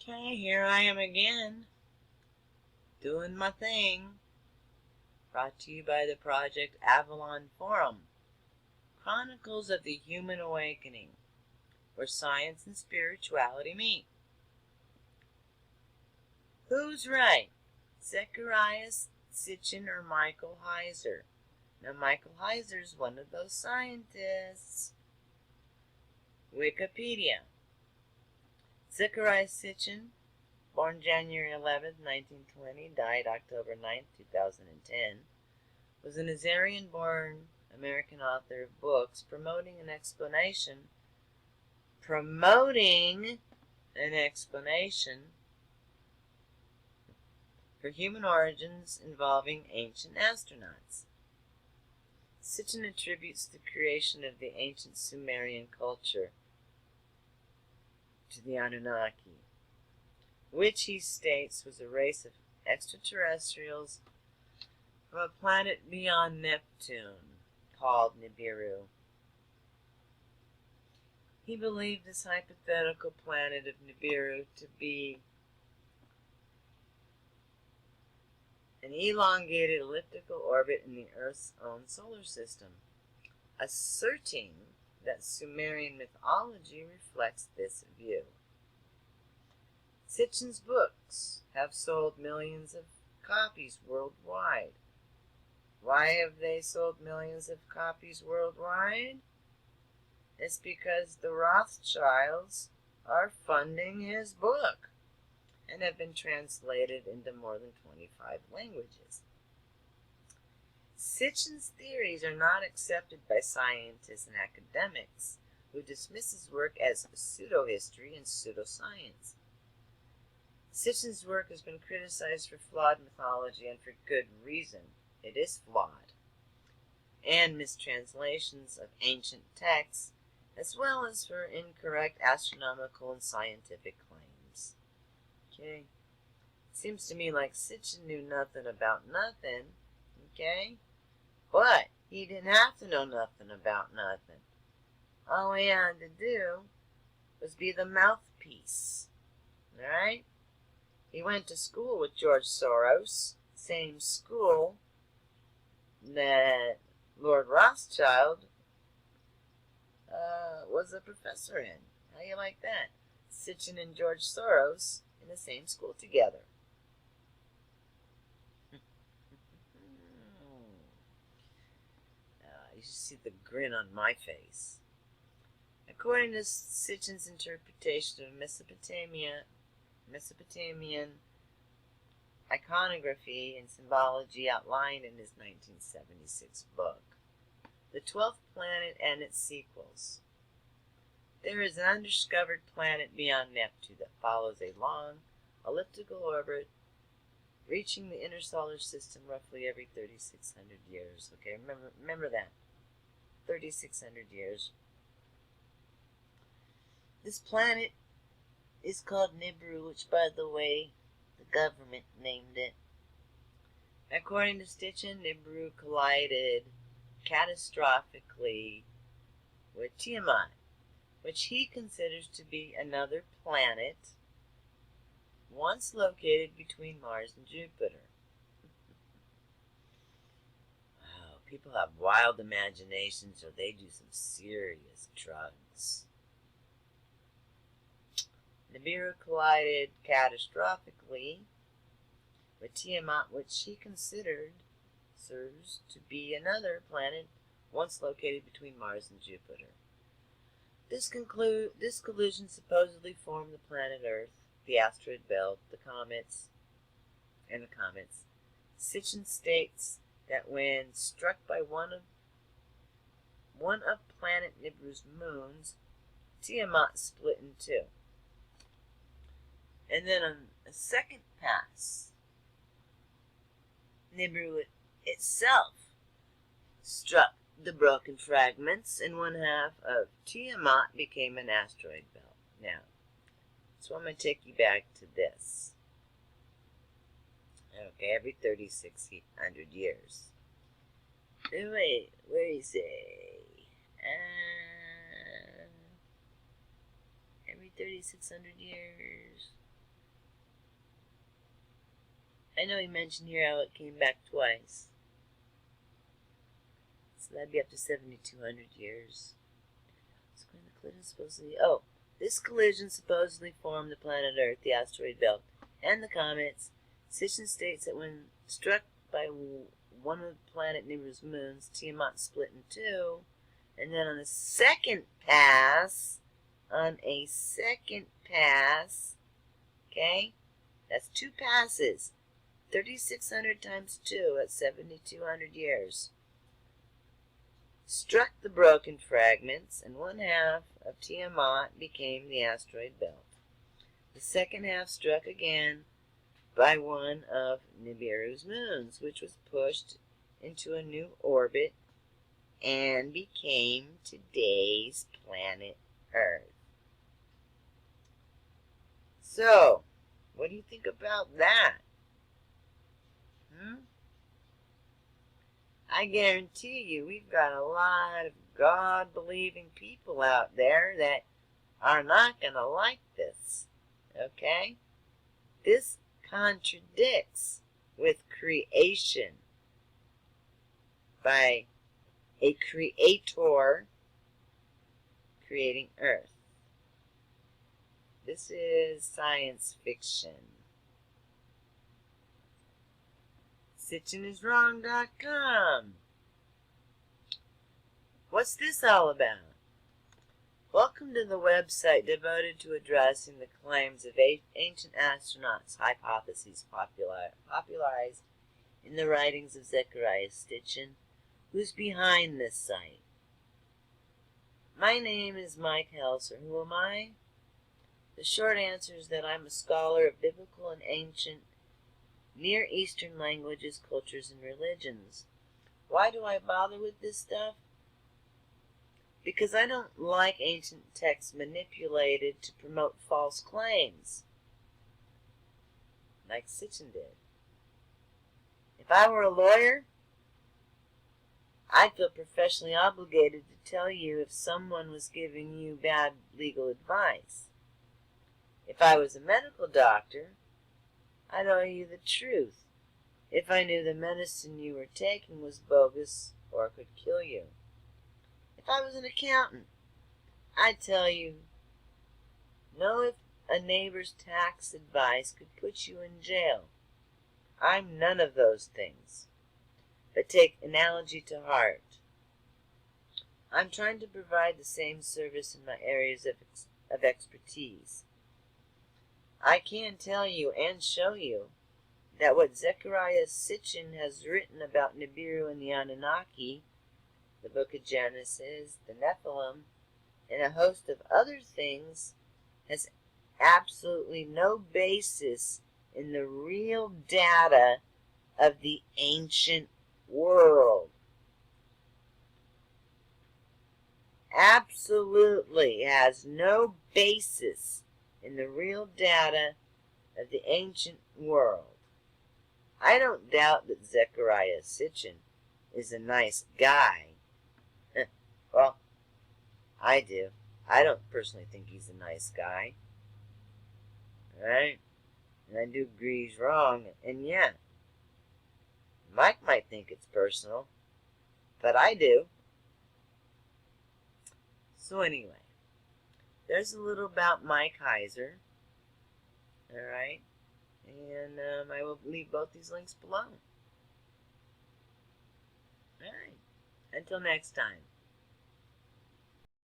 Okay, here I am again, doing my thing. Brought to you by the Project Avalon Forum. Chronicles of the Human Awakening, where science and spirituality meet. Who's right? Zecharia, Sitchen, or Michael Heiser? Now, Michael Heiser's one of those scientists. Wikipedia. Zecharia Sitchen, born January 11, 1920, died October 9, 2010, was an Azerian-born American author of books promoting an explanation for human origins involving ancient astronauts. Sitchen attributes the creation of the ancient Sumerian culture to the Anunnaki, which he states was a race of extraterrestrials from a planet beyond Neptune called Nibiru. He believed this hypothetical planet of Nibiru to be an elongated elliptical orbit in the Earth's own solar system, asserting that Sumerian mythology reflects this view. Sitchen's books have sold millions of copies worldwide. Why have they sold millions of copies worldwide? It's because the Rothschilds are funding his book and have been translated into more than 25 languages. Sitchen's theories are not accepted by scientists and academics who dismiss his work as pseudo-history and pseudoscience. Sitchen's work has been criticized for flawed mythology, and for good reason. It is flawed, and mistranslations of ancient texts, as well as for incorrect astronomical and scientific claims. Okay? Seems to me like Sitchen knew nothing about nothing, okay? But he didn't have to know nothing about nothing. All he had to do was be the mouthpiece, alright? He went to school with George Soros, same school that Lord Rothschild was a professor in. How you like that? Sitchen and George Soros in the same school together. You should see the grin on my face. According to Sitchen's interpretation of Mesopotamian iconography and symbology outlined in his 1976 book, The 12th Planet and Its Sequels. There is an undiscovered planet beyond Neptune that follows a long elliptical orbit, reaching the inner solar system roughly every 3,600 years. Okay, remember that. 3,600 years. This planet is called Nibiru, which, by the way, the government named it. According to Sitchen, Nibiru collided catastrophically with Tiamat, which he considers to be another planet once located between Mars and Jupiter. Wow, people have wild imaginations, or they do some serious drugs. Nibiru collided catastrophically with Tiamat, which he considered serves to be another planet once located between Mars and Jupiter. This collision supposedly formed the planet Earth, the asteroid belt, the comets. Sitchen states that when struck by one of planet Nibiru's moons, Tiamat split in two. And then on a second pass, Nibiru itself struck the broken fragments, and one half of Tiamat became an asteroid belt. Now, so I'm going to take you back to this. Okay, every 3,600 years. Wait, where do you say? Every 3,600 years. I know he mentioned here how it came back twice. So that'd be up to 7,200 years. This collision supposedly formed the planet Earth, the asteroid belt, and the comets. Sitchen states that when struck by one of the planet Nibiru's moons, Tiamat split in two, and then on a second pass, okay, that's two passes, 3,600 times 2, that's 7,200 years, struck the broken fragments, and one half of Tiamat became the asteroid belt. The second half struck again by one of Nibiru's moons, which was pushed into a new orbit and became today's planet Earth. So, what do you think about that? I guarantee you we've got a lot of God-believing people out there that are not going to like this, okay? This contradicts with creation by a creator creating Earth. This is science fiction. SitchenIsWrong.com. What's this all about? Welcome to the website devoted to addressing the claims of ancient astronauts' hypotheses popularized in the writings of Zecharia Sitchen, who's behind this site. My name is Mike Helser. Who am I? The short answer is that I'm a scholar of biblical and ancient Near Eastern languages, cultures, and religions. Why do I bother with this stuff? Because I don't like ancient texts manipulated to promote false claims, like Sitchen did. If I were a lawyer, I'd feel professionally obligated to tell you if someone was giving you bad legal advice. If I was a medical doctor, I'd tell you the truth if I knew the medicine you were taking was bogus or could kill you. If I was an accountant, I'd tell you, know if a neighbor's tax advice could put you in jail. I'm none of those things. But take analogy to heart. I'm trying to provide the same service in my areas of expertise. I can tell you and show you that what Zecharia Sitchen has written about Nibiru and the Anunnaki, the Book of Genesis, the Nephilim, and a host of other things has absolutely no basis in the real data of the ancient world. Absolutely has no basis in the real data of the ancient world. I don't doubt that Zecharia Sitchen is a nice guy. Well, I do. I don't personally think he's a nice guy. Alright? And I do agree he's wrong. And yeah, Mike might think it's personal, but I do. So anyway, there's a little about Mike Heiser. Alright? And I will leave both these links below. Alright. Until next time.